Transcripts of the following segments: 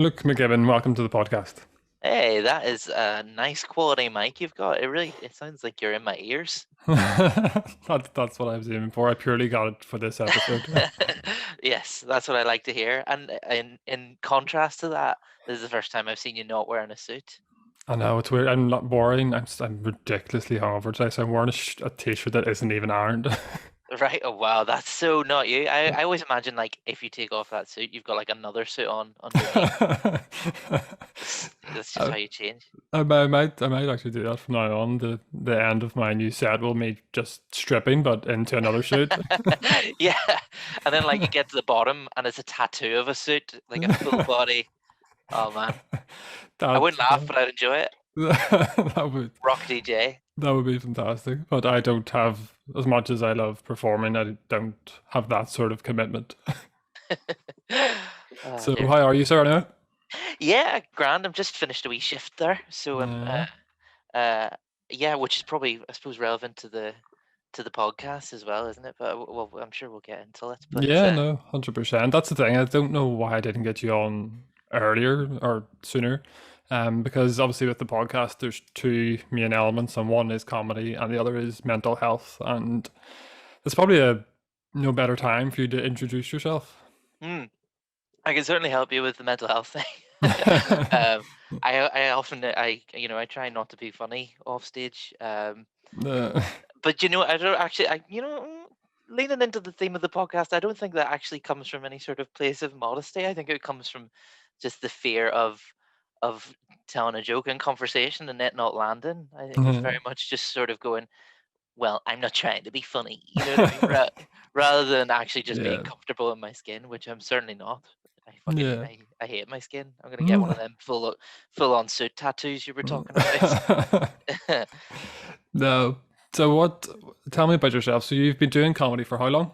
Luke McGibbon, welcome to the podcast. Hey, that is a nice quality mic you've got. It sounds like you're in my ears. That's what I was aiming for. I purely got it for this episode. Yes, that's what I like to hear. And in contrast to that, this is the first time I've seen you not wearing a suit. I know it's weird. I'm not boring. I'm ridiculously hungover today, so I'm wearing a t-shirt that isn't even ironed. Right? Oh wow, that's so not you. I always imagine like if you take off that suit, you've got like another suit on underneath. That's just I, how you change. I might actually do that from now on. The end of my new set will be just stripping, but into another suit. Yeah. And then like you get to the bottom and it's a tattoo of a suit, like a full body. Oh man. I wouldn't laugh, but I'd enjoy it. That would Rock DJ. that would be fantastic. But I don't have, as much as I love performing, I don't have that sort of commitment. Oh, So dear. how are you, sir? Now? Yeah, grand. I'm just finished a wee shift there, so Yeah. uh, yeah, which is probably, I suppose, relevant to the podcast as well, isn't it? But well, I'm sure we'll get into it. But Yeah, no, 100%. That's the thing. I don't know why I didn't get you on earlier or sooner. Because obviously with the podcast, there's two main elements, and one is comedy, and the other is mental health. And it's probably a no better time for you to introduce yourself. hmm, I can certainly help you with the mental health thing. I often I try not to be funny off stage. Uh, But I don't actually, leaning into the theme of the podcast, I don't think that actually comes from any sort of place of modesty. I think it comes from just the fear of telling a joke in conversation and it not landing. I think it's very much just sort of going, well, I'm not trying to be funny, you know what I mean? Rather than actually just being yeah, comfortable in my skin, which I'm certainly not. yeah. I hate my skin. I'm gonna get one of them full on suit tattoos you were talking about. No. So what? Tell me about yourself. So you've been doing comedy for how long?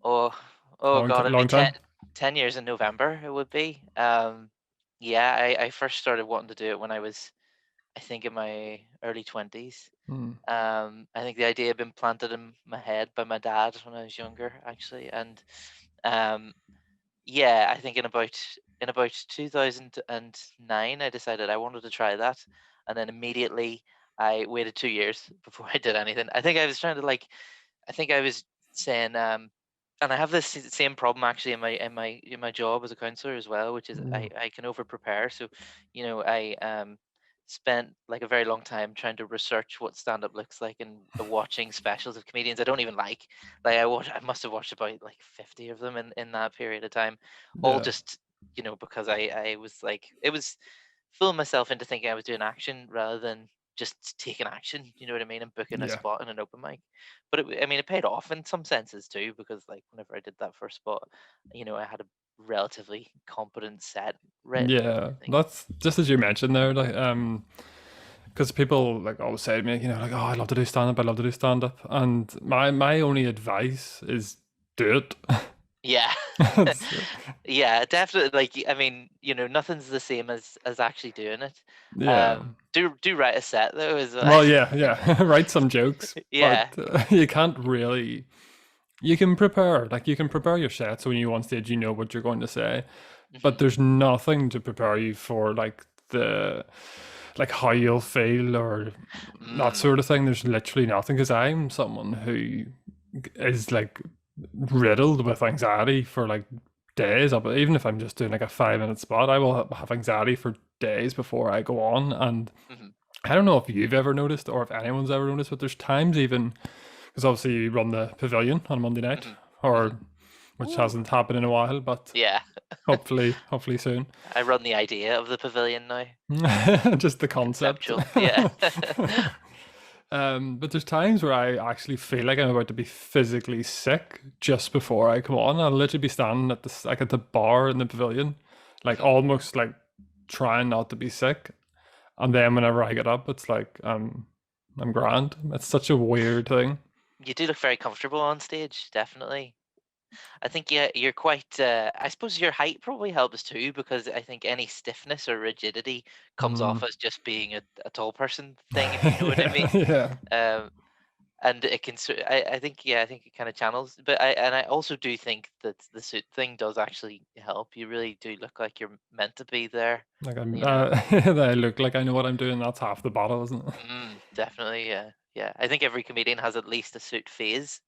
Oh, oh God, it'd be Long time. 10 years in November, it would be. Yeah, I first started wanting to do it when I was, I think, in my early 20s. Hmm. I think the idea had been planted in my head by my dad when I was younger, actually. And um, yeah, I think in about 2009, I decided I wanted to try that. And then immediately I waited 2 years before I did anything. I think I was trying to like, I think I was saying, and I have this same problem actually in my job as a counselor as well, which is Hmm. I can over prepare. So, I spent like a very long time trying to research what stand up looks like and watching specials of comedians I don't even like. Like I must have watched about like 50 of them in that period of time, all Yeah. just because I was like it was fooling myself into thinking I was doing action rather than just taking action, you know what I mean, and booking a Yeah. spot in an open mic. But I mean, it paid off in some senses too, because like whenever I did that first spot, I had a relatively competent set written. Yeah. I think. That's just as you mentioned there, like because people like always say to me, like, oh, I love to do stand up, I love to do stand up. And my only advice is do it. Yeah, It's- yeah, definitely. Like, I mean, nothing's the same as actually doing it. yeah. Do write a set though, as well. Well, yeah, yeah. Write some jokes, but Yeah. you can't really. You can prepare, like you can prepare your set, so when you on stage, you know what you're going to say. But Hmm. there's nothing to prepare you for, like how you'll feel or that Mm, sort of thing. There's literally nothing because I'm someone who is like riddled with anxiety for like days. Even if I'm just doing like a 5 minute spot, I will have anxiety for days before I go on. And mhm, I don't know if you've ever noticed or if anyone's ever noticed, but there's times even because obviously you run the pavilion on Monday night, mhm, or mhm. which Ooh, hasn't happened in a while, but yeah. hopefully soon. I run the idea of the pavilion now. Just the concept. Conceptual. Yeah. But there's times where I actually feel like I'm about to be physically sick just before I come on. I'll literally be standing at the bar in the pavilion, like Mhm. almost like trying not to be sick. And then whenever I get up, it's like I'm grand. It's such a weird thing. You do look very comfortable on stage, definitely. I think, yeah, you're quite. I suppose your height probably helps too, because I think any stiffness or rigidity comes Mm. off as just being a tall person thing, if you know what I mean. Yeah, yeah. Um, and it can. I think, yeah, I think it kind of channels. But I also do think that the suit thing does actually help. You really do look like you're meant to be there. Like I'm, You know. I look like I know what I'm doing. That's half the battle, isn't it? Definitely, yeah, yeah. I think every comedian has at least a suit phase.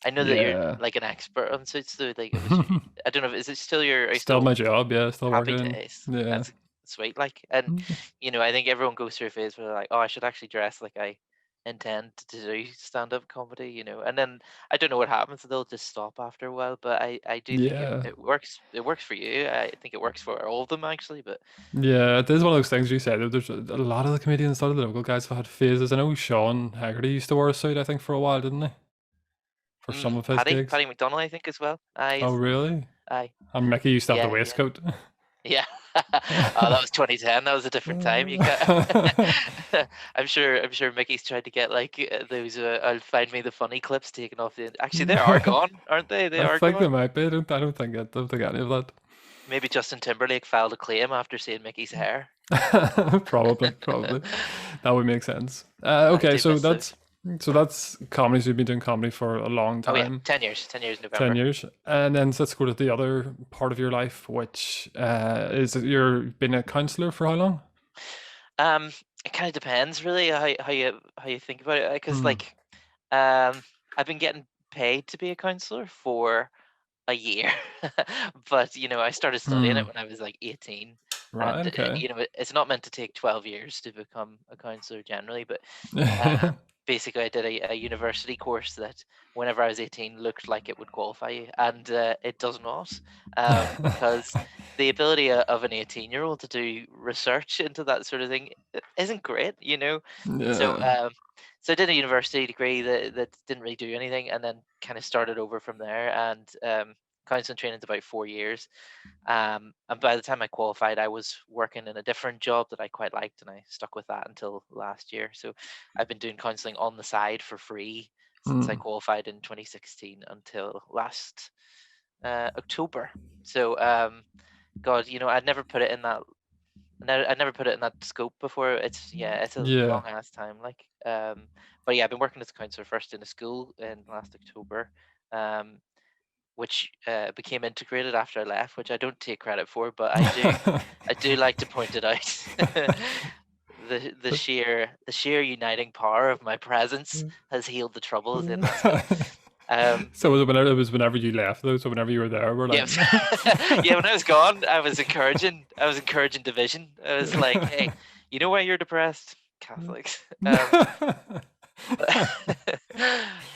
I know that you're Yeah. like an expert on suits, though. Like it was, I don't know. Is it still your? Are you Still still my job, yeah, still happy working. days? Yeah. That's sweet. Like, and I think everyone goes through a phase where they're like, oh, I should actually dress like I intend to do stand-up comedy. And then I don't know what happens. They'll just stop after a while. But I do think it, Yeah. it works. It works for you. I think it works for all of them actually. But Yeah, it is one of those things you said. There's a lot of the comedians, a lot of the local guys have had phases. I know Sean Haggerty used to wear a suit, I think, for a while, didn't he? For some of his gigs. Paddy McDonald, I think as well. Oh, really? Aye. And Mickey used to have the Yeah, yeah. waistcoat. Yeah. Oh, that was 2010. That was a different time. You got. I'm sure Mickey's tried to get like those "I'll find me the funny" clips taken off the. Actually, they are gone, aren't they? They I are think they gone. might be. I don't think any of that. Maybe Justin Timberlake filed a claim after seeing Mickey's hair. Probably. That would make sense. I Okay, do so miss those. that's comedy. So you've been doing comedy for a long Oh yeah, time, 10 years. 10 years in 10 November. years, and then so let's go to the other part of your life, which is that you're been a counselor for how long? Um, it kind of depends, really, how you think about it. Because Hmm. like, um, I've been getting paid to be a counselor for a year. But, I started studying it Hmm. when I was like 18. Right. And, Okay. it's not meant to take 12 years to become a counselor generally, but um, basically I did a university course that whenever I was 18 looked like it would qualify you. And it does not, because the ability of an 18-year-old to do research into that sort of thing isn't great. So, Yeah. so I did a university degree that didn't really do anything, and then kind of started over from there. And counseling training is about 4 years. And by the time I qualified, I was working in a different job that I quite liked, and I stuck with that until last year. So I've been doing counseling on the side for free since I Hmm. qualified in 2016 until last October. So, God, I'd never put it in that. I'd never put it in that scope before. It's a Yeah. long ass time. Like, but yeah, I've been working as a counselor first in a school in last October. Um, which became integrated after I left, which I don't take credit for, but I do like to point it out. The sheer uniting power of my presence has healed the troubles in that school. Um, So was it whenever you left though? So whenever you were there, we're yeah, like, yeah. When I was gone, I was encouraging division. I was like, hey, you know why you're depressed? Catholics.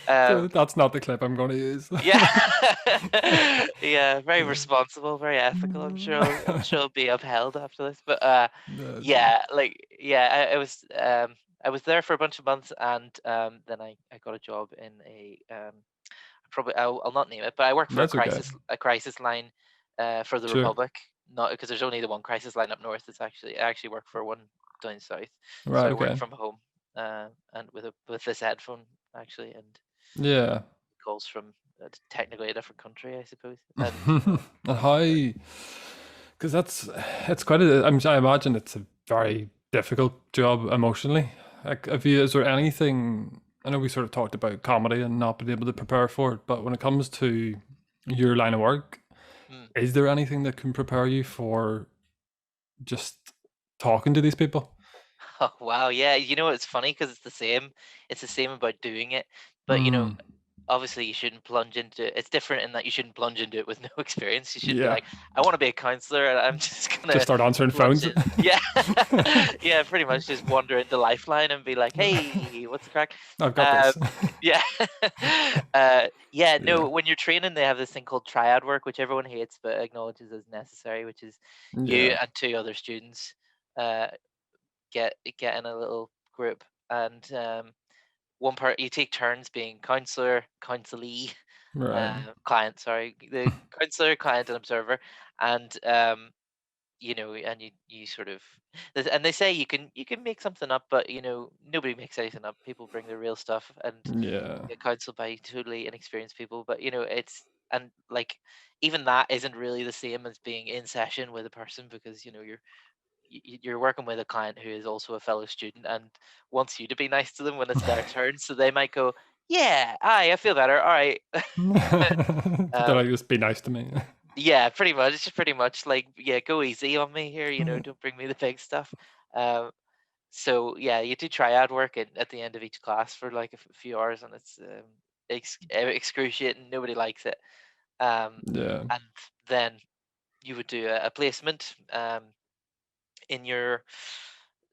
Um, That's not the clip I'm going to use. Yeah. Yeah, very responsible, very ethical. I'm sure it'll be upheld after this. But No, dear. yeah, like yeah, I was there for a bunch of months, and then I got a job in probably I'll not name it, but I work for a That's okay. crisis line for the Sure. Republic. Not because there's only the one crisis line up north. I actually work for one down south. So Right. I work Okay. from home, and with this headphone actually, and Yeah. calls from technically a different country, I suppose. And And how? Because it's quite a. I imagine it's a very difficult job emotionally. Like, is there anything? I know we sort of talked about comedy and not being able to prepare for it, but when it comes to your line of work, mm. is there anything that can prepare you for just talking to these people? Oh wow, yeah. It's funny because it's the same. It's the same about doing it, but Mm, obviously you shouldn't plunge into it. It's different in that you shouldn't plunge into it with no experience. You shouldn't be yeah. like, I want to be a counselor, and I'm just Just gonna start answering plunge phones. in. Yeah, yeah, pretty much just wander into Lifeline and be like, hey, what's the crack? I've got Um, this. yeah, yeah. Yeah. No, when you're training, they have this thing called triad work, which everyone hates but acknowledges as necessary, which is you Yeah. and two other students. Uh, get in a little group, and one part you take turns being counselor, counselee, Right. client, sorry, the counselor, client, and observer. And and you sort of, and they say you can make something up, but nobody makes anything up. People bring their real stuff and Yeah. get counseled by totally inexperienced people. But it's, and like, even that isn't really the same as being in session with a person, because you're working with a client who is also a fellow student and wants you to be nice to them when it's their turn. So they might go, Yeah, I feel better. All right. They're um, like, just be nice to me. yeah, pretty much. It's just pretty much like, yeah, go easy on me here. Don't bring me the big stuff. Um, so yeah, you do triad work at the end of each class for like a few hours, and it's excruciating. Nobody likes it. Yeah, And then you would do a placement in your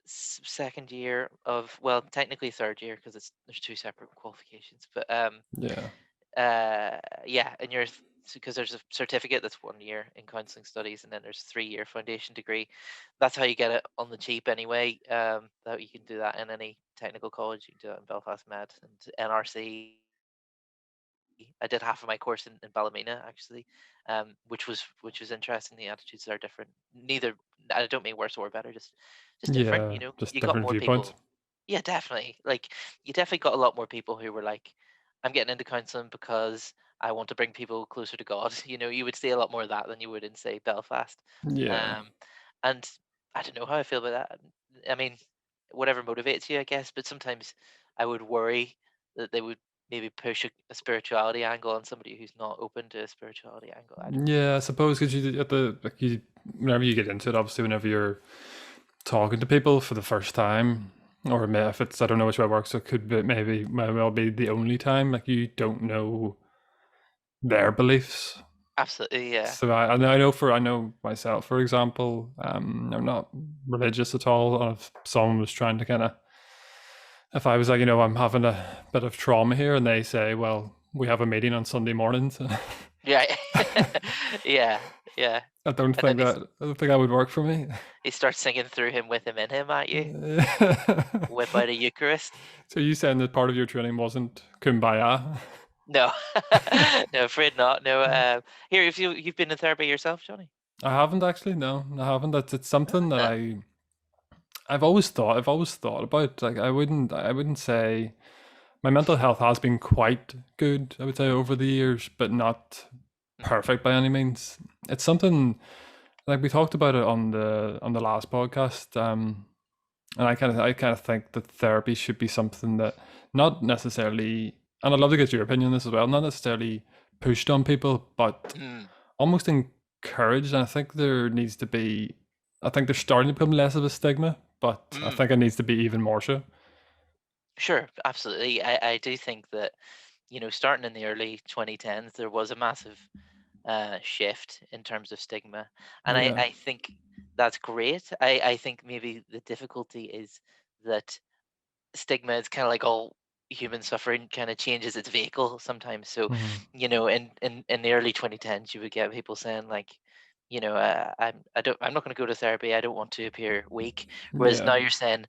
second year of, well, technically third year because there's two separate qualifications, but yeah, yeah, and because there's a certificate that's 1 year in counselling studies, and then there's 3 year foundation degree. That's how you get it on the cheap anyway. That you can do that in any technical college. You can do it in Belfast Med and NRC. I did half of my course in Ballymena actually, which was interesting. The attitudes are different. Neither I don't mean worse or better, just different. yeah. Just You got different more viewpoints. people. Yeah, definitely. Like you definitely got a lot more people who were like, "I'm getting into counselling because I want to bring people closer to God." You would see a lot more of that than you would in say Belfast. Yeah, Um, and I don't know how I feel about that. I mean, whatever motivates you, I guess. But sometimes I would worry that they would maybe push a spirituality angle on somebody who's not open to a spirituality angle. I don't know. yeah. I suppose because you at the like you whenever you get into it, obviously, whenever you're talking to people for the first time, or if it's I don't know which way it works, it could be maybe might well be the only time like you don't know their beliefs. Absolutely, yeah. So I know myself, for example, I'm not religious at all. And if someone was trying to kind of, if I was like, I'm having a bit of trauma here, and they say, well, we have a meeting on Sunday mornings. Yeah. Yeah, yeah. And then I don't think that would work for me. he starts singing through him with him in him at you. Whip out a Eucharist. So you saying that part of your training wasn't kumbaya? No. No, afraid not. No, here, if you've been in therapy yourself, Johnny? I haven't actually. No, I haven't. It's something that Uh, I've always thought about. Like I wouldn't say my mental health has been quite good, I would say, over the years, but not mhm, perfect by any means. It's something like we talked about it on the last podcast. And I kind of think that therapy should be something that not necessarily, and I'd love to get your opinion on this as well, not necessarily pushed on people, but mm, almost encouraged. And I think there needs to be, I think there's starting to become less of a stigma, but I mm. think it needs to be even more so. Sure, absolutely. I do think that, starting in the early 2010s, there was a massive shift in terms of stigma. And I, Yeah. I think that's great. I think maybe the difficulty is that stigma is kind of like all human suffering kind of changes its vehicle sometimes. So, Mhm. in the early 2010s, you would get people saying like, I'm not going to go to therapy. I don't want to appear weak. Whereas Yeah. now you're saying,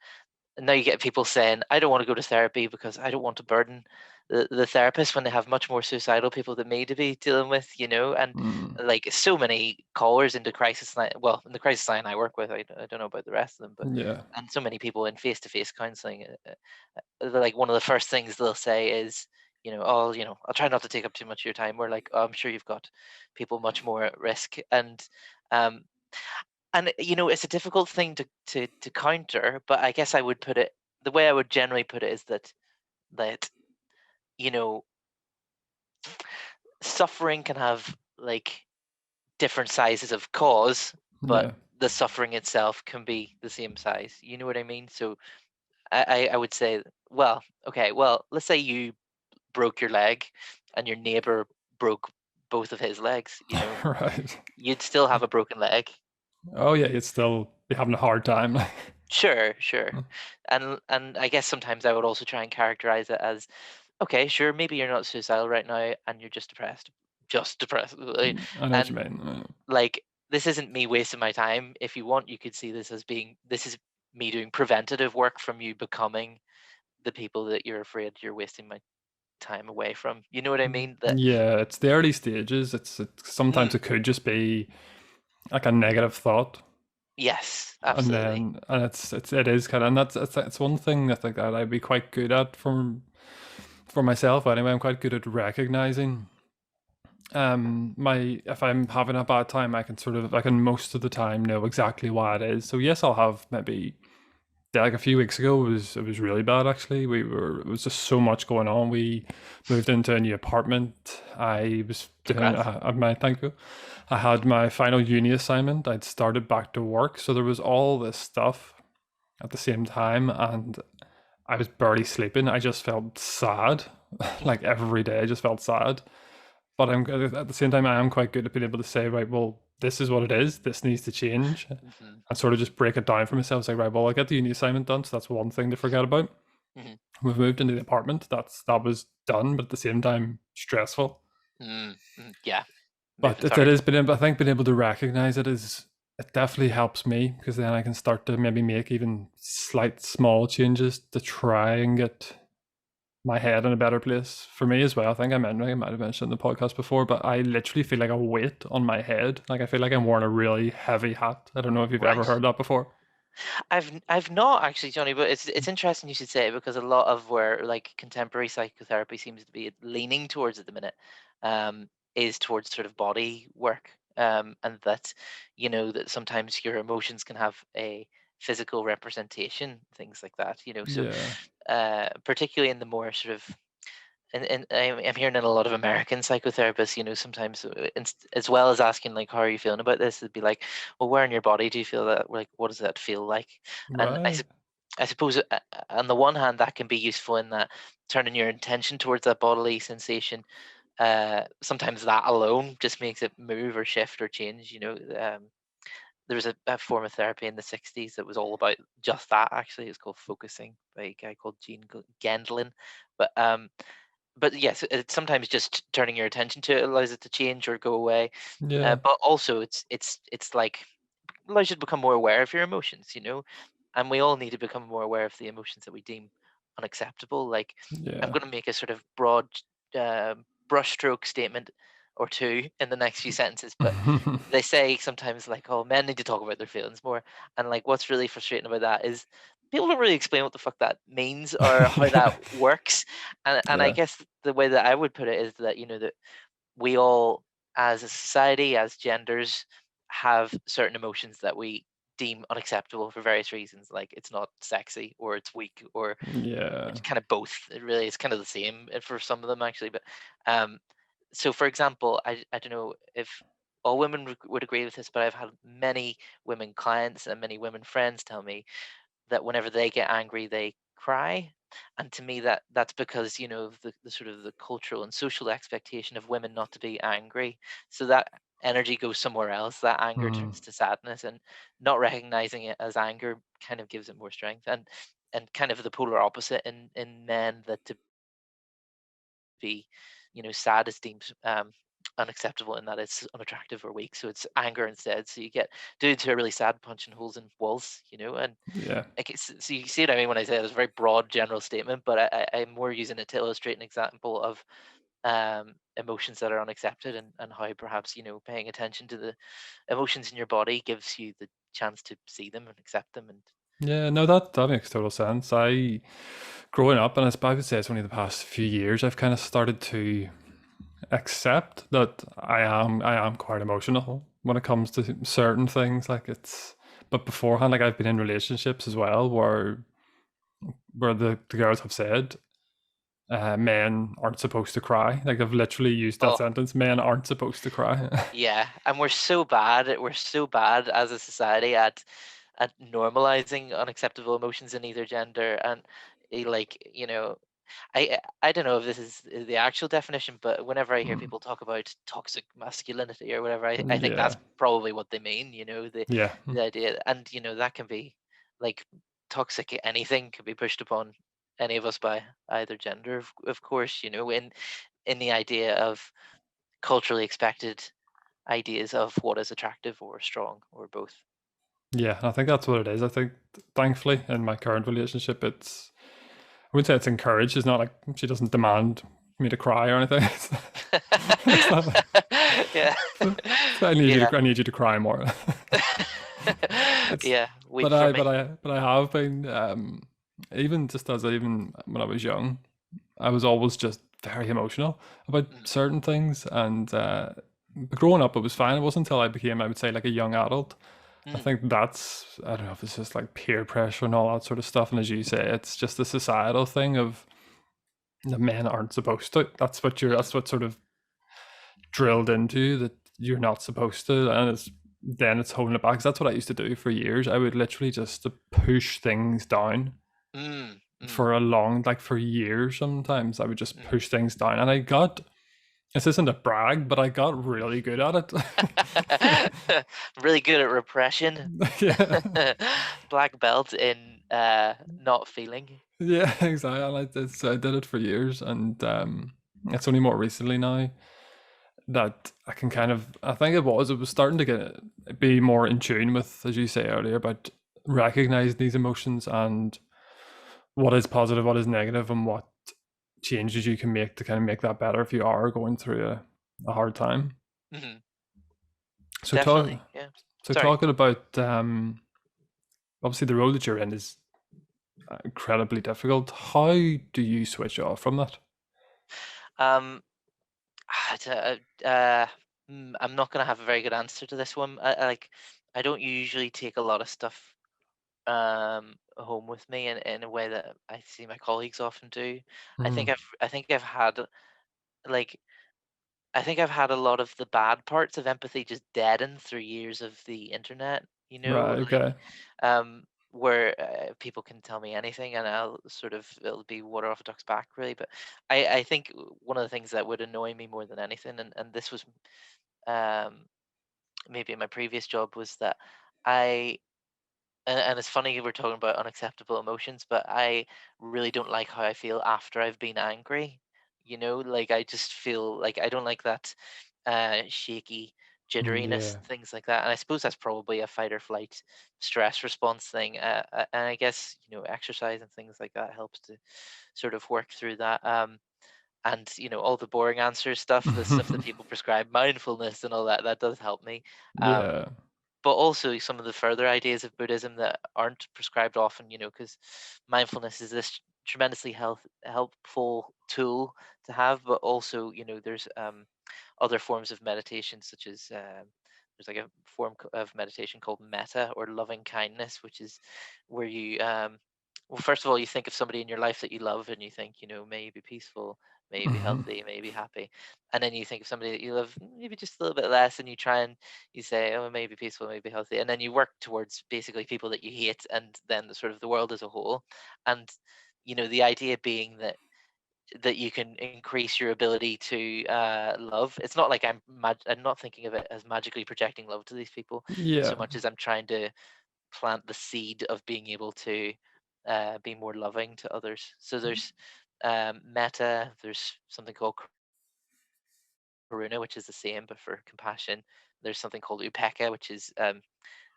and now you get people saying, I don't want to go to therapy because I don't want to burden the therapist when they have much more suicidal people than me to be dealing with, and Mm. like so many callers into crisis line. Well, in the crisis line I work with, I don't know about the rest of them, but Yeah. and so many people in face-to-face counseling, like one of the first things they'll say is, oh, I'll try not to take up too much of your time. We're like, oh, I'm sure you've got people much more at risk, um, and it's a difficult thing to counter, but I guess I would put it the way I would generally put it is that you know suffering can have like different sizes of cause, but Yeah. the suffering itself can be the same size. You know what I mean? So I would say, well, okay, well, let's say you broke your leg and your neighbor broke both of his legs. Right. You'd still have a broken leg. Oh yeah, you'd still be having a hard time. Sure, sure. And I guess sometimes I would also try and characterize it as, okay, sure, maybe you're not suicidal right now and you're just depressed. Just depressed. I know what you And mean. like this isn't me wasting my time. If you want, you could see this as being this is me doing preventative work from you becoming the people that you're afraid you're wasting my time away from. You know what I mean? That Yeah, it's the early stages. Sometimes mm, it could just be like a negative thought, yes, and absolutely. then and it is kind of, and that's one thing I think that I'd be quite good at for myself anyway. I'm quite good at recognizing my if I'm having a bad time, I can most of the time know exactly why it is. So yes, I'll have maybe Yeah, like a few weeks ago, it was really bad actually. It was just so much going on. We moved into a new apartment. I was doing Congrats. my thank you. I had my final uni assignment. I'd started back to work, so there was all this stuff at the same time, and I was barely sleeping. I just felt sad, like every day. I just felt sad. But I'm at the same time, I am quite good at being able to say, right, well, this is what it is. This needs to change, Hmm. and sort of just break it down for myself. It's like, right, well, I get the uni assignment done, so that's one thing to forget about. Hmm. We've moved into the apartment. That was done, but at the same time, stressful. Mm-hmm. Yeah, But moving's it hard. has been, I think, being able to recognize it definitely helps me because then I can start to maybe make even slight small changes to try and get my head in a better place for me as well. I might have mentioned in the podcast before, but I literally feel like a weight on my head. Like I feel like I'm wearing a really heavy hat. I don't know if you've ever Right. heard that before. I've not actually, Johnny, but it's interesting you should say it because a lot of where like contemporary psychotherapy seems to be leaning towards at the minute is towards sort of body work, and that that sometimes your emotions can have a physical representation, things like that. So Yeah. particularly in the more sort of and I'm hearing in a lot of American psychotherapists, sometimes as well as asking like, "How are you feeling about this?" It'd be like, "Well, where in your body do you feel that? Like, what does that feel like?" And Right. I suppose on the one hand, that can be useful in that turning your intention towards that bodily sensation. Sometimes that alone just makes it move or shift or change. There was a form of therapy in the 60s that was all about just that. Actually, it's called focusing by a guy called Gene Gendlin. But yes, it's sometimes just turning your attention to it allows it to change or go away. Yeah. But also, it's like allows you to become more aware of your emotions, and we all need to become more aware of the emotions that we deem unacceptable. Like, I'm Yeah. going to make a sort of broad uh, brushstroke statement or two in the next few sentences, but they say sometimes like, oh, men need to talk about their feelings more, and like what's really frustrating about that is people don't really explain what the fuck that means or how that works. And I Yeah. guess the way that I would put it is that that we all, as a society, as genders, have certain emotions that we deem unacceptable for various reasons, like it's not sexy or it's weak or Yeah. it's kind of both. It really is kind of the same for some of them actually. But um so for example, I don't know if all women would agree with this, but I've had many women clients and many women friends tell me that whenever they get angry, they cry. And to me, that's because of the sort of the cultural and social expectation of women not to be angry. So that energy goes somewhere else. That anger Mm. turns to sadness, and not recognizing it as anger kind of gives it more strength. And kind of the polar opposite in men, that to be sad is deemed unacceptable, and that it's unattractive or weak. So it's anger instead. So you get dudes who are really sad punching holes in walls, and Yeah. like so you see what I mean when I say it's a very broad general statement, but I'm more using it to illustrate an example of emotions that are unaccepted, and how perhaps paying attention to the emotions in your body gives you the chance to see them and accept them. And Yeah, no, that makes total sense. Growing up, and I would say it's only the past few years, I've kind of started to accept that I am quite emotional when it comes to certain things. But beforehand, like I've been in relationships as well, where the girls have said, men aren't supposed to cry. Like I've literally used that oh sentence, men aren't supposed to cry. yeah, and we're so bad as a society at normalizing unacceptable emotions in either gender. And like I don't know if this is the actual definition, but whenever I hear Mm, people talk about toxic masculinity or whatever, I think yeah, that's probably what they mean. The yeah, the idea, and that can be like toxic. Anything can be pushed upon any of us by either gender, of course. In the idea of culturally expected ideas of what is attractive or strong or both. yeah. I think that's what it is. I think, thankfully, in my current relationship, I wouldn't say it's encouraged. It's not like she doesn't demand me to cry or anything. It's not like, Yeah. I need you Yeah. to I need you to cry more. It's Yeah, weep for me. but I have been even just as even when I was young, I was always just very emotional about Mm, certain things, and growing up it was fine. It wasn't until I became, I would say, like a young adult, I Mm, think that's, I don't know if it's just like peer pressure and all that sort of stuff. And as you say, it's just a societal thing of the men aren't supposed to. mm, That's what sort of drilled into you, that you're not supposed to. And it's holding it back. 'Cause that's what I used to do for years. I would literally just push things down mm, mm, for a long, like for years sometimes. I would just mm. push things down. And this isn't a brag, but I got really good at it. Really good at repression. Yeah. Black belt in not feeling. Yeah, exactly. And I did it for years, and it's only more recently now that I can kind of. I think it was starting to be more in tune with, as you say earlier, about recognizing these emotions and what is positive, what is negative, and what changes you can make to kind of make that better if you are going through a hard time. Mhm. So Definitely, yeah. Sorry. talking about obviously the role that you're in is incredibly difficult. How do you switch off from that? Um, d I'm not gonna have a very good answer to this one. I don't usually take a lot of stuff home with me in a way that I see my colleagues often do. Mm, I think I've had like I think I've had a lot of the bad parts of empathy just deadened through years of the internet, right. Okay. where people can tell me anything and it'll be water off a duck's back, really. But I think one of the things that would annoy me more than anything, and this was um, maybe in my previous job, was that I and it's funny we're talking about unacceptable emotions, but I really don't like how I feel after I've been angry. Like I just feel like I don't like that shaky jitteriness, Yeah. things like that. And I suppose that's probably a fight or flight stress response thing. And I guess, exercise and things like that helps to sort of work through that. And all the boring answer stuff, the stuff that people prescribe, mindfulness and all that, that does help me. Um, Yeah. but also some of the further ideas of Buddhism that aren't prescribed often, because mindfulness is this tremendously helpful tool to have, but also, there's other forms of meditation, such as there's like a of meditation called metta or loving kindness, which is where you, well, first of all, you think of somebody in your life that you love, and you think, may you be peaceful, may you be Mhm. healthy, may you be happy, and then you think of somebody that you love maybe just a little bit less, and you try and you say, oh, maybe peaceful, maybe healthy, and then you work towards basically people that you hate, and then the sort of the world as a whole, and the idea being that you can increase your ability to love. It's not like I'm not thinking of it as magically projecting love to these people, so Yeah. much as I'm trying to plant the seed of being able to be more loving to others. So there's metta. There's something called karuna, which is the same but for compassion. There's something called upekkha, which is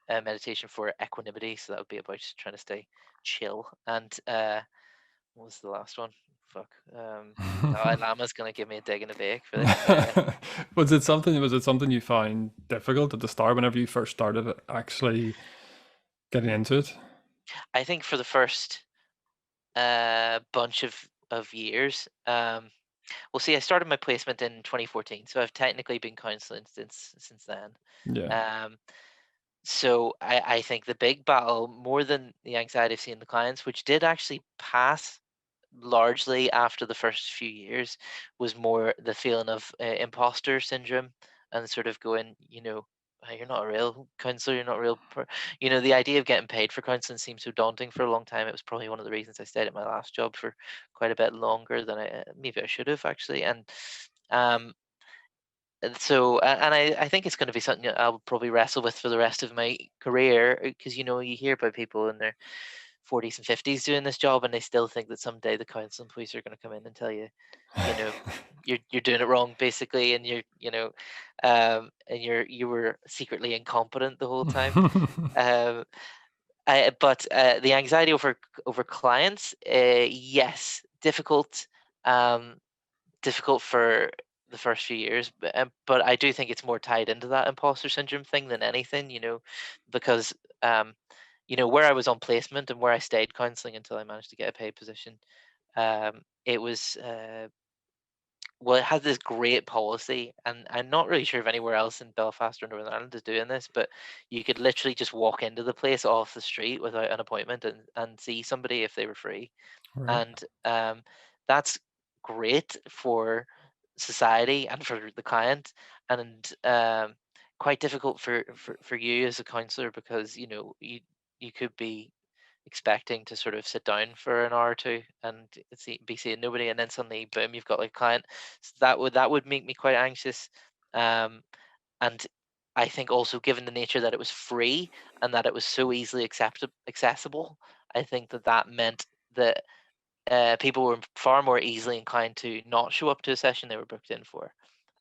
meditation for equanimity. So that would be about trying to stay chill. And what was the last one? Fuck. Dalai Lama's gonna give me a dig in the bake for this. Was it something you found difficult at the start whenever you first started actually getting into it? I think for the first bunch of years, well, see, I started my placement in 2014, so I've technically been counselling since then. Yeah. Um, so I think the big battle, more than the anxiety of seeing the clients, which did actually pass largely after the first few years, was more the feeling of imposter syndrome and sort of going, "Ah, you're not a real counselor, you're not a real the idea of getting paid for counseling seemed so daunting for a long time. It was probably one of the reasons I stayed at my last job for quite a bit longer than I maybe I should have actually. Um and I think it's going to be something that I'll probably wrestle with for the rest of my career, because you hear about people in their 40s and 50s doing this job, and they still think that someday the council employees are going to come in and tell you, you know, you're doing it wrong basically, and you were secretly incompetent the whole time. Um, but the anxiety over clients, yes, difficult. Um, Difficult for the first few years, but I do think it's more tied into that imposter syndrome thing than anything, because where I was on placement and where I stayed counselling until I managed to get a paid position, it was well, it has this great policy, and I'm not really sure if anywhere else in Belfast or Northern Ireland is doing this, but you could literally just walk into the place off the street without an appointment and see somebody if they were free. Right. And that's great for society and for the client, and quite difficult for you as a counselor, because you could be expecting to sort of sit down for an hour or two and be seeing nobody, and then suddenly boom, you've got like a client. So that would make me quite anxious. um and I think also, given the nature that it was free and that it was so easily accessible, I think that meant that people were far more easily inclined to not show up to a session they were booked in for.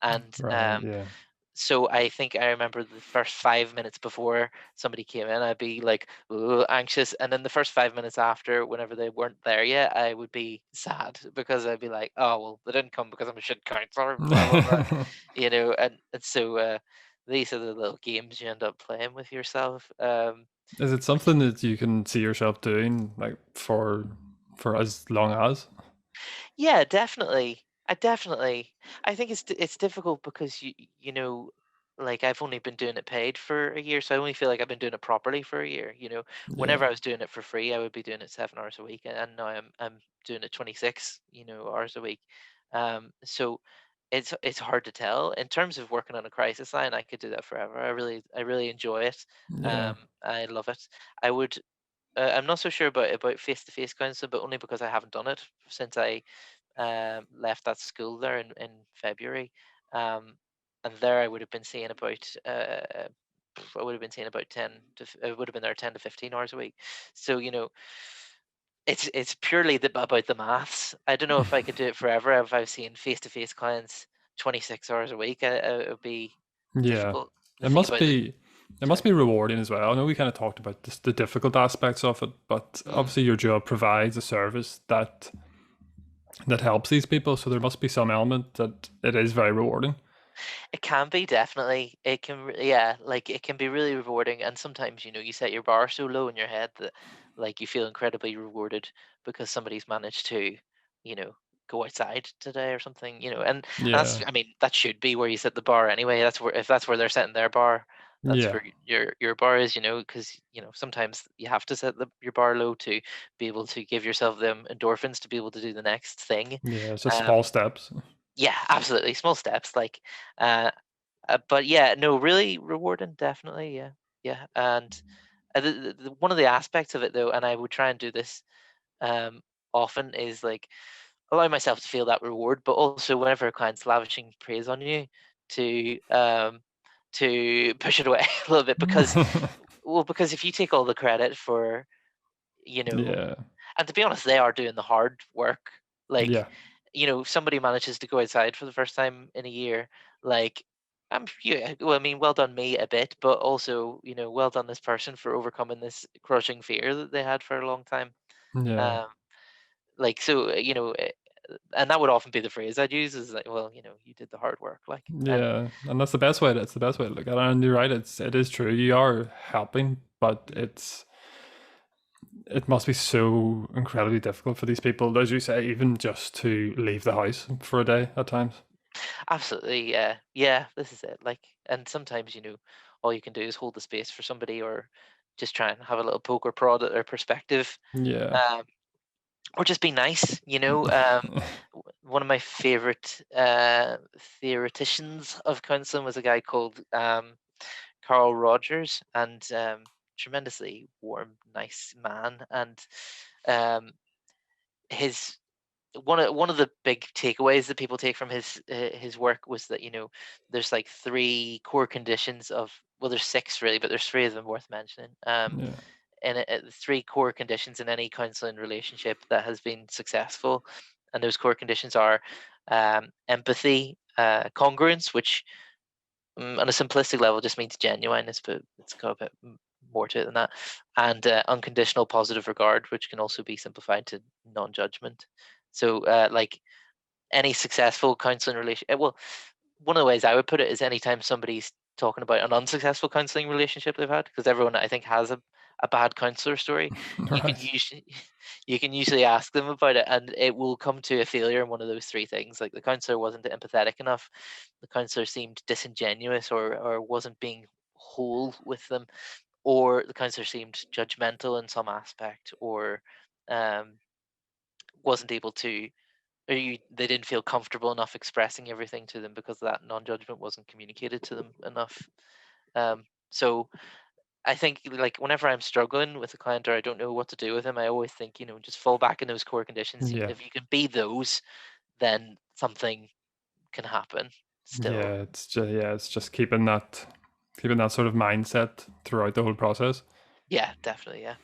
And Right. Yeah. so I think I remember the first 5 minutes before somebody came in, I'd be like, "Ooh," anxious, and then the first 5 minutes after, whenever they weren't there yet, I would be sad, because I'd be like, "Oh well, they didn't come because I'm a shit counselor," blah blah blah, and so these are the little games you end up playing with yourself. Is it Which something that you can see yourself doing like for as long as? Yeah, definitely. I think it's difficult because like, I've only been doing it paid for a year, so I only feel like I've been doing it properly for a year. Whenever Yeah. I was doing it for free, I would be doing it 7 hours a week, and now I'm doing it 26, hours a week. So it's hard to tell. In terms of working on a crisis line, I could do that forever. I really enjoy it. Yeah. I love it. I would. I'm not so sure about face-to-face counseling, but only because I haven't done it since I left that school there in February. Um, and there I would have been seeing about I would have been seeing about 10 to I would have been there 10 to 15 hours a week. So it's purely about the maths. I don't know if I could do it forever. If I was seeing face-to-face clients 26 hours a week, it would be Yeah. difficult. The It thing must about it, be it must sorry. be rewarding as well. I know we kind of talked about this, the difficult aspects of it, but Mm. obviously your job provides a service that helps these people, so there must be some element that it is very rewarding. It can be, definitely. It can, yeah, like it can be really rewarding. And sometimes, you set your bar so low in your head that, like, you feel incredibly rewarded because somebody's managed to, you know, go outside today or something. And that's, Yeah. I mean, that should be where you set the bar anyway. If that's where they're setting their bar, that's Yeah. where your bar is. Because sometimes you have to set your bar low to be able to give yourself them endorphins to be able to do the next thing. Yeah. It's just Um, small steps. yeah, absolutely. Small steps, like, uh, but yeah, no, really rewarding, definitely, yeah, yeah. And one of the aspects of it, though, and I would try and do this um, often, is like allow myself to feel that reward, but also whenever a client's lavishing praise on you, to push it away a little bit, because if you take all the credit for you know Yeah. and to be honest, they are doing the hard work. Like, Yeah. if somebody manages to go outside for the first time in a year, like, yeah, well, I mean, well done me a bit, but also, well done this person for overcoming this crushing fear that they had for a long time. Yeah. Um, like, so, and that would often be the phrase I'd use, is like, well, you did the hard work, like, and Yeah. And that's the best way it's the best way to look at it. And you're right, it is true. You are helping, but it must be so incredibly difficult for these people, as you say, even just to leave the house for a day at times. absolutely, yeah, yeah, this is it. Like, and sometimes, all you can do is hold the space for somebody, or just try and have a little poke or prod at their perspective. Yeah. Um, or just be nice. One of my favorite theoreticians of counseling was a guy called Carl Rogers, and tremendously warm, nice man. And um, his one of the big takeaways that people take from his work was that there's like three core conditions of, well, there's six really, but there's three of them worth mentioning. Yeah. And three core conditions in any counseling relationship that has been successful, and those core conditions are empathy, congruence, which on a simplistic level just means genuineness, but it's got a bit more to it than that, and unconditional positive regard, which can also be simplified to non-judgment. So like, any successful counseling relationship, well, one of the ways I would put it is anytime somebody's talking about an unsuccessful counseling relationship they've had, because everyone, I think, has a bad counselor story, you can Right. usually you can usually ask them about it, and it will come to a failure in one of those three things. Like the counselor wasn't empathetic enough, the counselor seemed disingenuous or wasn't being whole with them, or the counselor seemed judgmental in some aspect, or um, wasn't able to, or they didn't feel comfortable enough expressing everything to them because that non-judgment wasn't communicated to them enough. So I think like whenever I'm struggling with a client or I don't know what to do with him, I always think, just fall back in those core conditions. Yeah. If you can be those, then something can happen still. It's just keeping that sort of mindset throughout the whole process. Yeah, definitely. Yeah.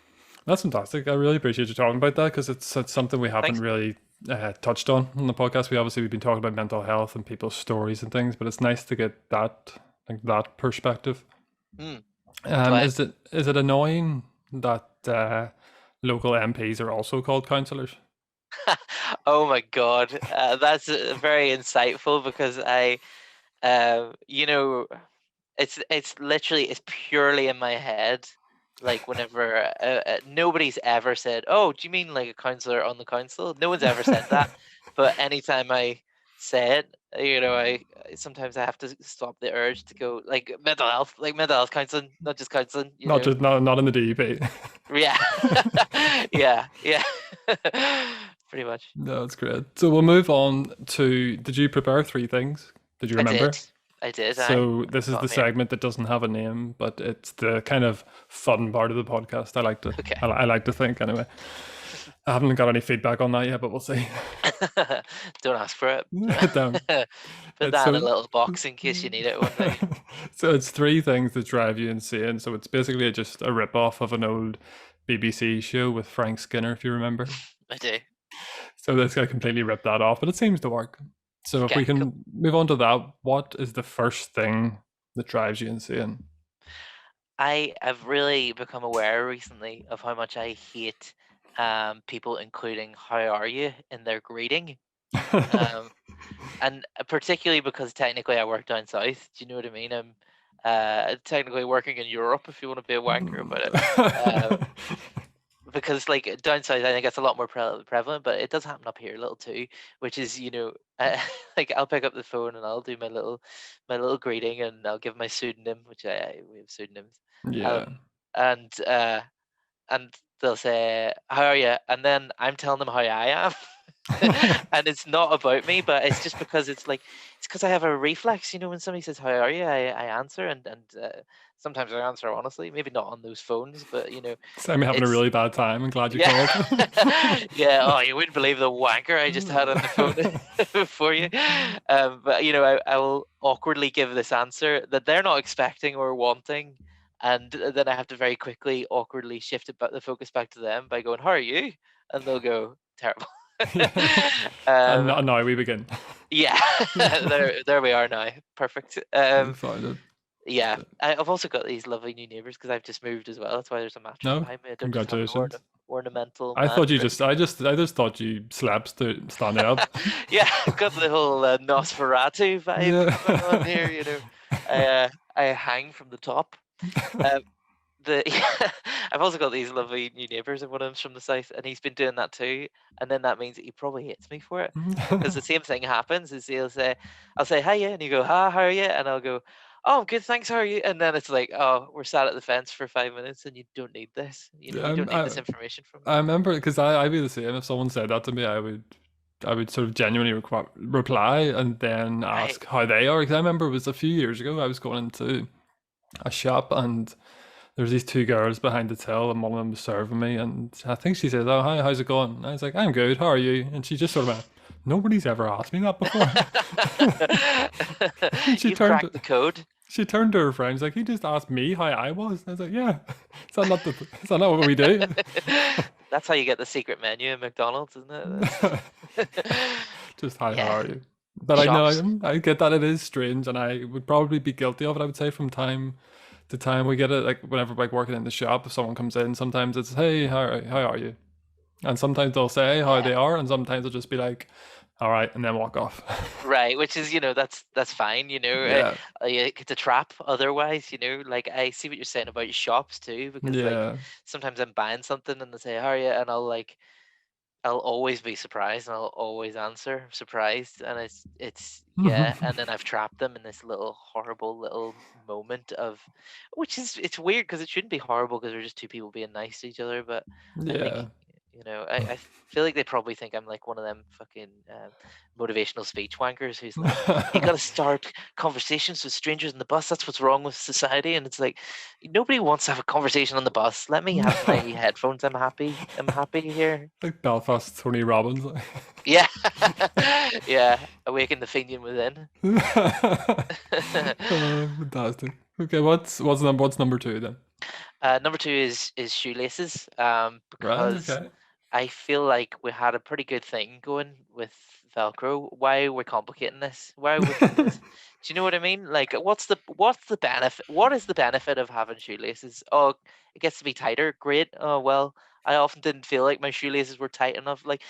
That's fantastic. I really appreciate you talking about that because it's something we haven't Thanks. really touched on the podcast. We've been talking about mental health and people's stories and things, but it's nice to get that perspective. Mm, I'm glad. Is it annoying that local MPs are also called councillors? Oh my God, that's very insightful because you know, it's purely in my head. Like whenever nobody's ever said, "Oh, do you mean like a counselor on the council?" No one's ever said that. But anytime I say it, sometimes I have to stop the urge to go like mental health counseling, not just counseling. Not in the DEP. Yeah, yeah, yeah. Pretty much. No, that's great. So we'll move on to. Did you prepare three things? Did you I did. remember? I did. So I've this is got the 'em here. segment that doesn't have a name, but it's the kind of fun part of the podcast. Okay. I like to think anyway. I haven't got any feedback on that yet, but we'll see. Don't ask for it. Don't. Put It's that in a so. little box in case you need it one day. So it's three things that drive you insane. So it's basically just a rip off of an old BBC show with Frank Skinner, if you remember. I do. So that's gonna completely rip that off, but it seems to work. So if we Okay, cool. can move on to that, what is the first thing that drives you insane? I have really become aware recently of how much I hate people including "How are you" in their greeting. Um, and particularly because technically I work down south. Do you know what I mean? I'm technically working in Europe, if you want to be a wanker about it. Um, because like downside I think it's a lot more prevalent, but it does happen up here a little too, which is like I'll pick up the phone and I'll do my little greeting and I'll give my pseudonym, which we have pseudonyms. Yeah. um and and they'll say how are you, and then I'm telling them how I am. And it's not about me, but it's just because it's because I have a reflex. When somebody says how are you, I answer, and sometimes I answer honestly, maybe not on those phones, but So I'm having a it's really bad time. I'm glad you yeah. called. Yeah, oh, you wouldn't believe the wanker I just had on the phone for you. But I will awkwardly give this answer that they're not expecting or wanting, and then I have to very quickly awkwardly shift it back, the focus back to them by going, "How are you?" And they'll go, "Terrible." Yeah. And um, now we begin. yeah, there we are now. Perfect. We found it. Yeah, I've also got these lovely new neighbors because I've just moved as well. That's why there's a mattress No, behind me. I don't just have an congratulations. ornamental I thought you mattress. just, I just thought you slept standing up. Yeah, I've got the whole Nosferatu vibe Yeah. going on here. I hang from the top. Um, I've also got these lovely new neighbors, and one of them's from the south, and he's been doing that too. And then that means that he probably hates me for it, because the same thing happens. Is I'll say hiya, and you go, "Hi, how are you?" And I'll go, "Oh, I'm good, thanks. How are you?" And then it's like, "Oh, we're sat at the fence for 5 minutes, and you don't need this. You Um, don't need I, this information from me." I remember because I'd be the same. If someone said that to me, I would sort of genuinely reply and then Right. ask how they are. Because I remember it was a few years ago. I was going into a shop and there was these two girls behind the till, and one of them was serving me, and I think she says, "Oh, hi, how's it going?" And I was like, "I'm good. How are you?" And she just sort of went, "Nobody's ever asked me that before." And she You've turned cracked the code. she turned to her friends like, "He just asked me how I was." And I was like, "Yeah, is that not what we do?" That's how you get the secret menu in McDonald's, isn't it? Just hi, how Yeah, are you? But I know shops. I get that it is strange, and I would probably be guilty of it. I would say from time to time we get it like whenever like working in the shop, if someone comes in, sometimes it's hey, how are you? And sometimes they'll say how Yeah. they are, and sometimes they'll just be like, all right, and then walk off. Right, which is, that's fine, Yeah. it's a trap otherwise, like I see what you're saying about shops too, because like Yeah. sometimes I'm buying something and they say, how are you? And I'll always be surprised and I'll always answer surprised, and it's yeah, and then I've trapped them in this little horrible little moment of, which is, it's weird because it shouldn't be horrible because we're just two people being nice to each other, but I think, Yeah. I feel like they probably think I'm like one of them fucking motivational speech wankers who's like, you got to start conversations with strangers in the bus. That's what's wrong with society, and it's like nobody wants to have a conversation on the bus. Let me have my headphones. I'm happy. I'm happy here. Like Belfast Tony Robbins. Yeah. Yeah. Awaken the Fenian within. Fantastic. Okay, what's number two then? Number two is shoelaces. Right. Because Okay. I feel like we had a pretty good thing going with Velcro. Why are we complicating this? Why are we making this? Do you know what I mean? Like, what's the benefit? What is the benefit of having shoelaces? Oh, it gets to be tighter. Great. Oh well, I often didn't feel like my shoelaces were tight enough. Like,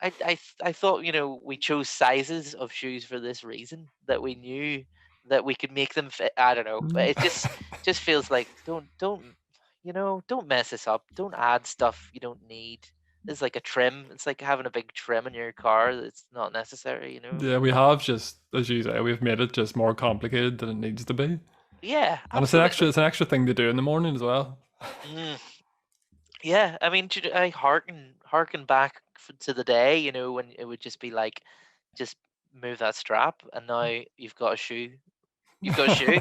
I thought, we chose sizes of shoes for this reason, that we knew that we could make them fit. I don't know, but it just feels like don't mess this up. Don't add stuff you don't need. It's like a trim. It's like having a big trim in your car that's not necessary. Yeah, we have just, as you say, we've made it just more complicated than it needs to be. Yeah, And absolutely. it's an extra thing to do in the morning as well. Mm. Yeah, I mean, I harken back to the day, when it would just be like, just move that strap, and now you've got a shoe. You've got a shoe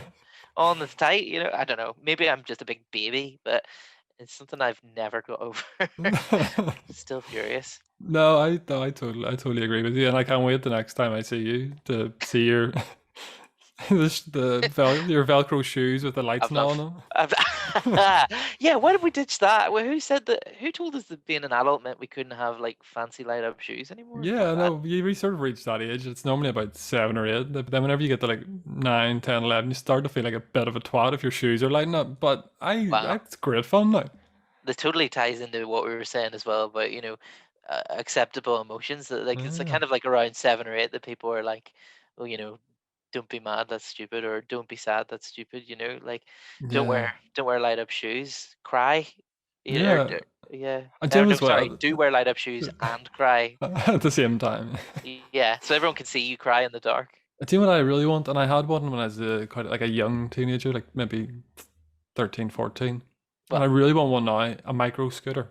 on that's tight. I don't know. Maybe I'm just a big baby, but it's something I've never got over. Still furious. No, I totally agree with you, and I can't wait the next time I see you to see your your Velcro shoes with the lights I've and all not. on them. I've, yeah, why did we ditch that? Well, who said that? Who told us that being an adult meant we couldn't have like fancy light up shoes anymore? Yeah, Fuck that. no, you sort of reach that age. It's normally about 7 or 8, but then whenever you get to like 9, 10, 11, you start to feel like a bit of a twat if your shoes are lighting up. But Wow. it's great fun now. That totally ties into what we were saying as well about, acceptable emotions. Like it's Yeah, kind of like around 7 or 8 that people are like, oh, don't be mad, that's stupid, or don't be sad, that's stupid. Like don't wear yeah, don't wear light up shoes, cry. yeah. Yeah. And Or Jim no, as sorry, well do wear light up shoes and cry. at the same time. Yeah, so everyone can see you cry in the dark. Do you know what I really want? And I had one when I was quite like a young teenager, like maybe 13, 14. And But I really want one now, a micro scooter.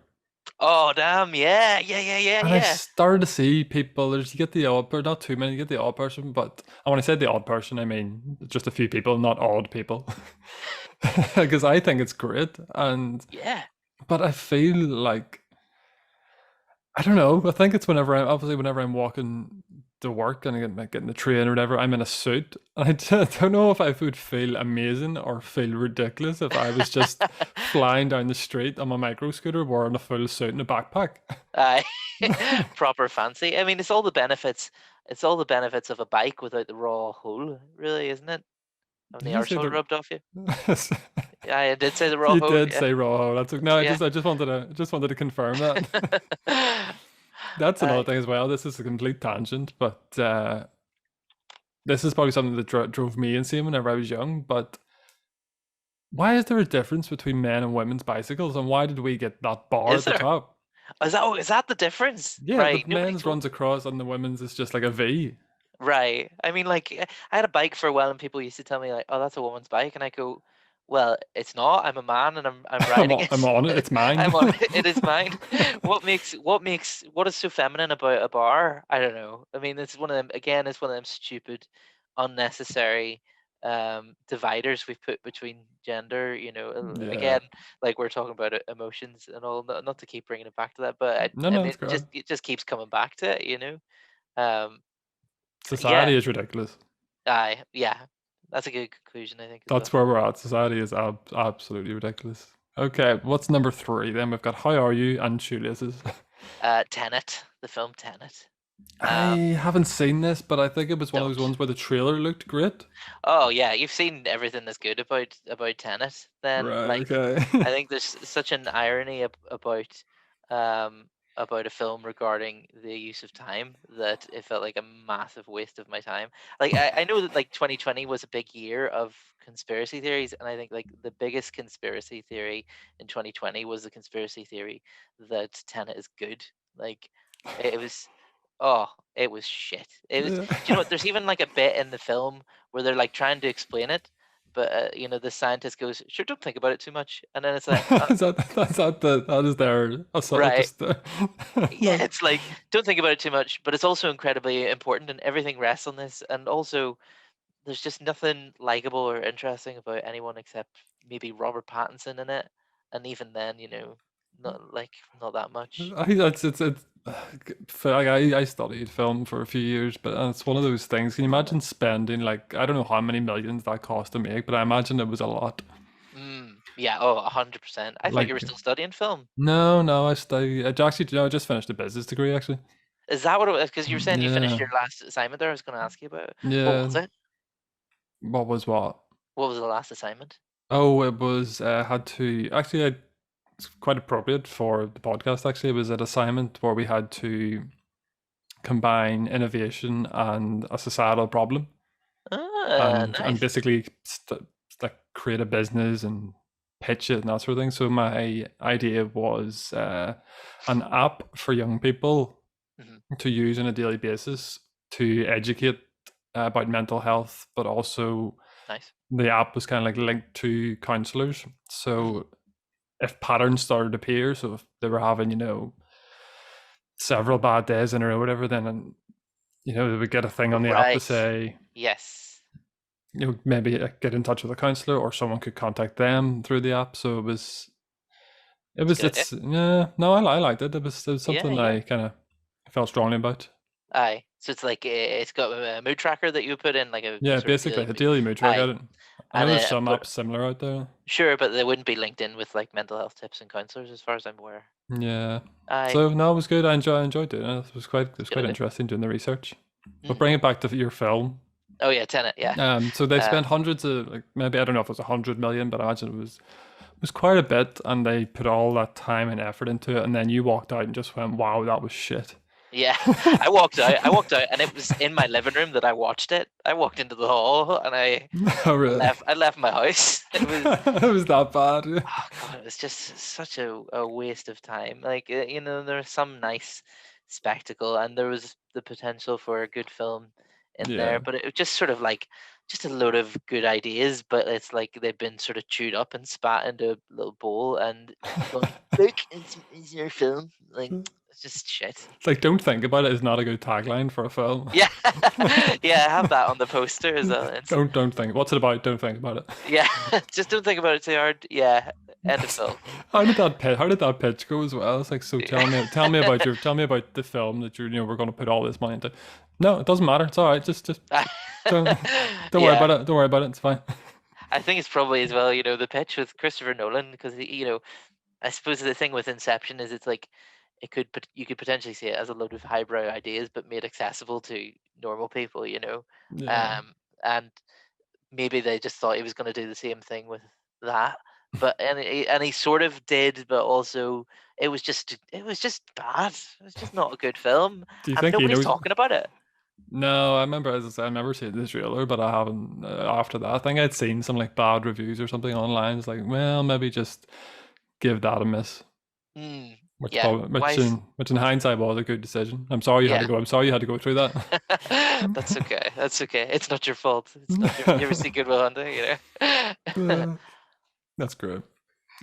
oh damn, yeah, yeah, yeah, yeah, And I've yeah. started to see people, you get the odd, but not too many, you get the odd person. But and when I say the odd person, I mean just a few people, not odd people. Because I think it's great. Yeah. But I feel like, I don't know. I think it's whenever I'm walking to work and I like getting the train or whatever, I'm in a suit. And don't know if I would feel amazing or feel ridiculous if I was just flying down the street on my micro scooter wearing a full suit and a backpack. Aye. Proper fancy. I mean, it's all the benefits. It's all the benefits of a bike without the raw hole, really, isn't it? Having Did the you say arsehole the? rubbed off you. Yeah, I did say the raw You hole. did Yeah, say raw. That's no. yeah. I just wanted to confirm that. That's another Aye. thing as well. This is a complete tangent, but this is probably something that drove me insane whenever I was young. But why is there a difference between men and women's bicycles, and why did we get that bar Is at the there? top? Is that the difference? Yeah, the Right. Nobody men's told runs me. across, and the women's is just like a V. Right. I mean, like, I had a bike for a while, and people used to tell me like, "Oh, that's a woman's bike," and I go, "Well, it's not. I'm a man, and I'm riding I'm it. on it. It's mine. I'm on it. It is mine." What is so feminine about a bar? I don't know. I mean, it's one of them again. It's one of them stupid, unnecessary dividers we've put between gender. Yeah. Again, like we're talking about emotions and all. Not to keep bringing it back to that, but No, I no, mean, it's great. it just keeps coming back to it. Um, yeah. Society is ridiculous. Aye, yeah. That's a good conclusion, I think, as That's well. where we're at. Society is absolutely ridiculous. Okay, what's number three? Then we've got How Are You and Shoelaces. Tenet, the film Tenet. Um, I haven't seen this, but I think it was one of those don't. ones where the trailer looked great. Oh yeah, you've seen everything that's good about Tenet. Then, Right, like, okay. I think there's such an irony about um about a film regarding the use of time that it felt like a massive waste of my time. Like I know that like 2020 was a big year of conspiracy theories, and I think like the biggest conspiracy theory in 2020 was the conspiracy theory that Tenet is good. Like it was, oh, it was shit. It was. Do you know what? There's even like a bit in the film where they're like trying to explain it, but the scientist goes, "Sure, don't think about it too much," and then it's like, That is their right. just Yeah, it's like, don't think about it too much, but it's also incredibly important and everything rests on this. And also, there's just nothing likable or interesting about anyone except maybe Robert Pattinson in it. And even then, not that much. it's like I studied film for a few years, but it's one of those things. Can you imagine spending like I don't know how many millions that cost to make, but I imagine it was a lot. Yeah, oh, 100%. I thought you were Like still studying film. no, I actually I just finished a business degree actually. Is that what it was? Because you were saying you finished Yeah, your last assignment there. I was going to ask you about it. What yeah. was it? What was what? What was the last assignment? Oh, it was had to actually. It's quite appropriate for the podcast. Actually, it was an assignment where we had to combine innovation and a societal problem, Ah, and nice. basically like create a business and pitch it and that sort of thing. So my idea was an app for young people Hmm. to use on a daily basis to educate about mental health, but also Nice. the app was kind of like linked to counselors. Mm, So if patterns started to appear, so if they were having, several bad days in a row or whatever, then they would get a thing on the app to right. say, Yes. maybe get in touch with a counselor, or someone could contact them through the app. So That's a good idea. yeah, no, I liked it. It was Yeah, something yeah. I kind of felt strongly about. Aye. So it's like it's got a mood tracker that you put in, like a Yeah, sort of basically daily a mood. daily mood track. Aye. I know And there's some but apps similar out there. sure, but they wouldn't be linked in with like mental health tips and counselors, as far as I'm aware. Yeah. Aye. So no, it was good. I enjoyed doing it. It It's a was good quite idea. interesting doing the research. But Hmm. bring it back to your film. Oh yeah, Tenet. Yeah. So they Uh, spent hundreds of like maybe I don't know if it was 100 million, but I imagine it was quite a bit, and they put all that time and effort into it, and then you walked out and just went, "Wow, that was shit." yeah. I walked out. I walked out, and it was in my living room that I watched it. I walked into the hall, and I Oh really? left. I left my house. It was. It was that bad. Oh God, it was just such a waste of time. Like there's some nice spectacle, and there was the potential for a good film in there, Yeah. but it was just sort of like just a load of good ideas, but it's like they've been sort of chewed up and spat into a little bowl and gone, look, it's your film. Like it's just shit. It's like don't think about it is not a good tagline for a film. Yeah, yeah, I have that on the poster as well. It's Don't think. What's it about? Don't think about it. yeah, just don't think about it too hard. Yeah, end of film. How did that pitch go as well? It's like so. Tell me about the film that we're going to put all this money into. No, it doesn't matter. It's all right. Just don't don't worry Yeah, about it. Don't worry about it. It's fine. I think it's probably as well, the pitch with Christopher Nolan, because I suppose the thing with Inception is it's like you could potentially see it as a load of highbrow ideas, but made accessible to normal people. Yeah. Um, and maybe they just thought he was going to do the same thing with that, but and he sort of did, but also it was just bad. It was just not a good film, Do you and think he nobody's knows? talking about it. No, I remember as I said, I remember seeing the trailer, but I haven't after that. I think I'd seen some like bad reviews or something online. It's like, well, maybe just give that a miss. Mm, Which yeah, probably, why? which in hindsight was a good decision. I'm sorry you had to Yeah. go. I'm sorry you had to go through that. That's okay. That's okay. It's not your fault. It's not your. You ever see Good Will Hunting? That's great.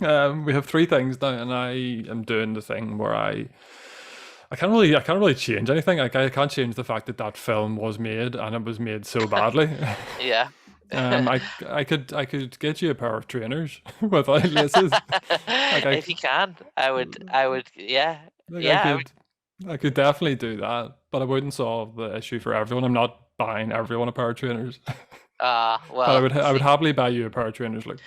We have three things now, and I am doing the thing where I can't really change anything. Like I can't change the fact that that film was made and it was made so badly. Yeah. I could get you a pair of trainers without laces. Like If you can, I would. Yeah, like yeah. I would. I could definitely do that, but I wouldn't solve the issue for everyone. I'm not buying everyone a pair of trainers, but Well, I would happily buy you a pair of trainers. Like,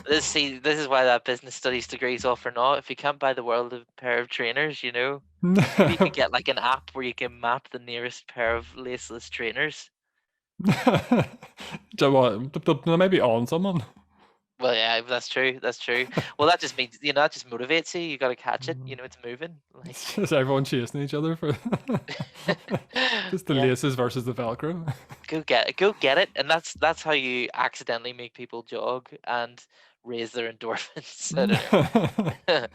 this is why that business studies degree is all for naught. If you can't buy the world a pair of trainers, maybe you could get like an app where you can map the nearest pair of laceless trainers. do you know what? They may be on someone. Well, yeah, that's true. That's true. Well, that just means that just motivates you. You got to catch it. It's moving. Like, It's just everyone chasing each other for just the yeah, laces versus the Velcro. go get it, and that's how you accidentally make people jog and raise their endorphins. I don't know.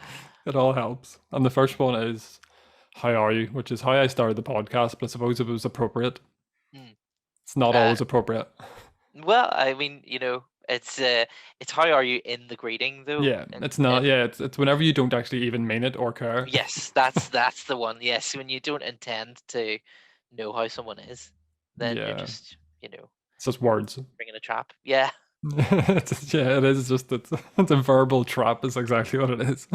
It all helps. And the first one is how are you, which is how I started the podcast, but I suppose it was appropriate. Mm. It's not Uh, always appropriate. well, I mean, it's how are you in the greeting though, Yeah, and it's not. Yeah, it's whenever you don't actually even mean it or care. yes, that's the one. Yes, when you don't intend to know how someone is, then you're Yeah, just it's just words. bringing a trap. Yeah. Yeah, it is just it's a verbal trap. Is exactly what it is.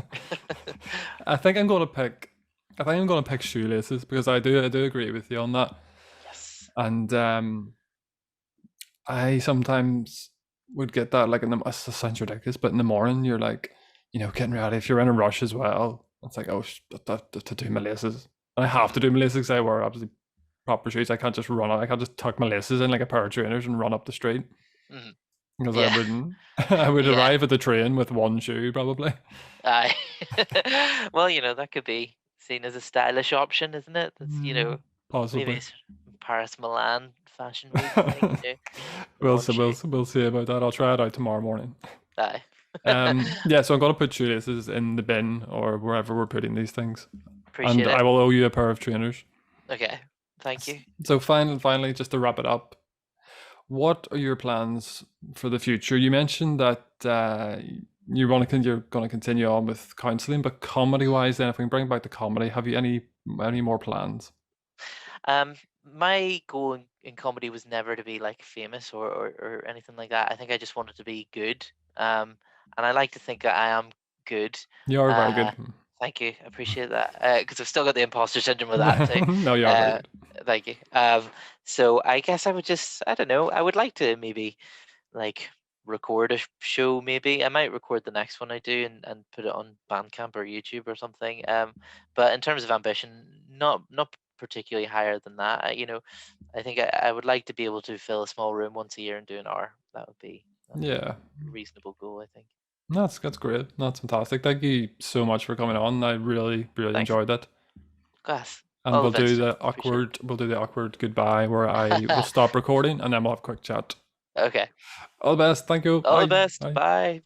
I think I'm gonna pick. I think I'm gonna pick shoelaces because I do agree with you on that. Yes. And I sometimes would get that like in the. It sounds ridiculous, but in the morning you're like, getting ready. If you're in a rush as well, it's like to do my laces. And I have to do my laces because I wear absolutely proper shoes. I can't just run out. I can't just tuck my laces in like a pair of trainers and run up the street Hmm. because I Yeah. wouldn't. I would Yeah. arrive at the train with one shoe probably. I well, that could be seen as a stylish option, isn't it? That's maybe Possibly. it's Paris Milan Fashion Week. Like, the we'll one see. shoe. We'll see about that. I'll try it out tomorrow morning. Aye. Yeah. So I'm gonna put shoelaces in the bin or wherever we're putting these things, and Appreciate I it. will owe you a pair of trainers. Okay. Thank you. So finally, just to wrap it up, what are your plans for the future? You mentioned that you're going to continue on with counselling, but comedy-wise, then if we can bring back the comedy, have you any more plans? My goal in comedy was never to be like famous or anything like that. I think I just wanted to be good. And I like to think that I am good. You are very Uh, good. Thank you. I appreciate that. Because I've still got the imposter syndrome with that too. No, you are very Uh, good. Thank you. So I guess I would I don't know. I would like to maybe like record a show. Maybe I might record the next one I do and put it on Bandcamp or YouTube or something. But in terms of ambition, not particularly higher than that. I think I would like to be able to fill a small room once a year and do an hour. That would be Yeah, a reasonable goal, I think. that's great. That's fantastic. Thank you so much for coming on. I really Thanks. enjoyed that. Class. And All the we'll do best. the Appreciate awkward goodbye where I will it. stop recording and then we'll have a quick chat. Okay. All the best. Thank you. All the Bye. best. Bye. Bye.